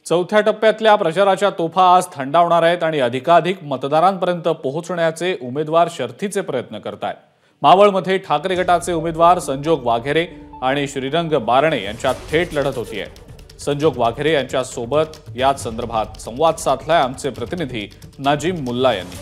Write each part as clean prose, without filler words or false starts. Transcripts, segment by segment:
चौथ्या टप्प्यातल्या प्रचाराच्या तोफा आज थंडावणार आहेत आणि अधिकाधिक मतदारांपर्यंत पोहोचण्याचे उमेदवार शर्थीचे प्रयत्न करतायत। मावळमध्ये ठाकरे गटाचे उमेदवार संजोग वाघेरे आणि श्रीरंग बारणे यांच्यात थेट लढत होतीये। संजोग वाघेरे यांच्या सोबत याच संदर्भात संवाद साधलाय आमचे प्रतिनिधी नाजिम मुल्ला यांनी।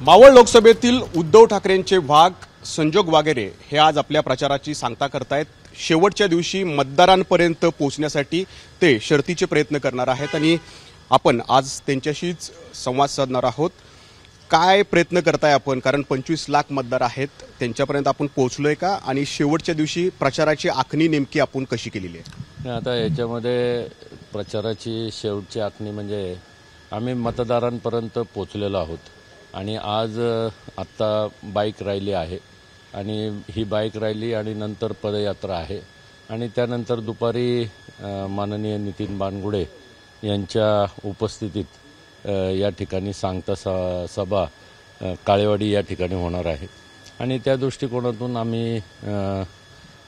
मावळ लोकसभेतील उद्धव ठाकरेंचे वाघ संजोग वाघेरे हे आज आपल्या प्रचाराची सांगता करतायत। शेवटच्या दिवशी मतदारांपर्यंत पोहोचण्यासाठी ते शर्थीचे प्रयत्न करणार आहेत आणि आपण आज त्यांच्याशीच संवाद साधणार आहोत। काय प्रयत्न करताय आपण, कारण 25 लाख मतदार आहेत, त्यांच्यापर्यंत आपण पोहोचलोय का आणि शेवटच्या दिवशी प्रचाराची आखणी नेमकी आपण कशी केलेली आहे? आता याच्यामध्ये प्रचाराची शेवटची आखणी म्हणजे आम्ही मतदारांपर्यंत पोहोचलेलो आहोत आणि आज आत्ता बाईक रॅली आहे आणि ही बाईक रॅली आणि नंतर पदयात्रा आहे आणि त्यानंतर दुपारी माननीय नितीन बानगुडे यांच्या उपस्थितीत या ठिकाणी सांगता सभा काळेवाडी या ठिकाणी होणार आहे आणि त्या दृष्टिकोनातून आम्ही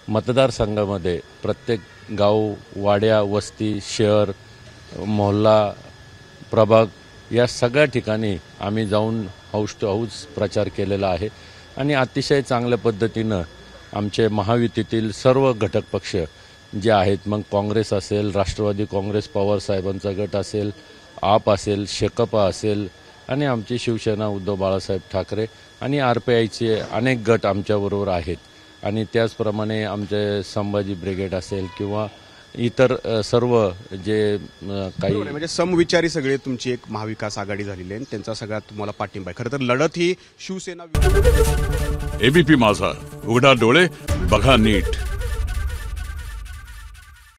मतदारसंघामध्ये प्रत्येक गाव, वाड्या, वस्ती, शहर, मोहल्ला, प्रभाग या सगळ्या ठिकाणी आम्ही जाऊन हाऊस टू हाऊस प्रचार केलेला आहे आणि अतिशय चांगल्या पद्धतीनं आमचे महायुतीतील सर्व घटक पक्ष जे आहेत, मग काँग्रेस असेल, राष्ट्रवादी काँग्रेस पवार साहेबांचा गट असेल, आप असेल, शेकापा असेल आणि आमची शिवसेना उद्धव बाळासाहेब ठाकरे आणि RPIचे अनेक गट आमच्याबरोबर आहेत आणि त्याचप्रमाणे आमचे संभाजी ब्रिगेड असेल किंवा इतर सर्व जे काही म्हणजे समविचारी सगळे तुमची एक महाविकास आघाडी झालेली आहे, त्यांचा सगळ्यात तुम्हाला पाठिंबा आहे। खरं तर लढत ही शिवसेना ABP माझा, उघडा डोळे बघा नीट।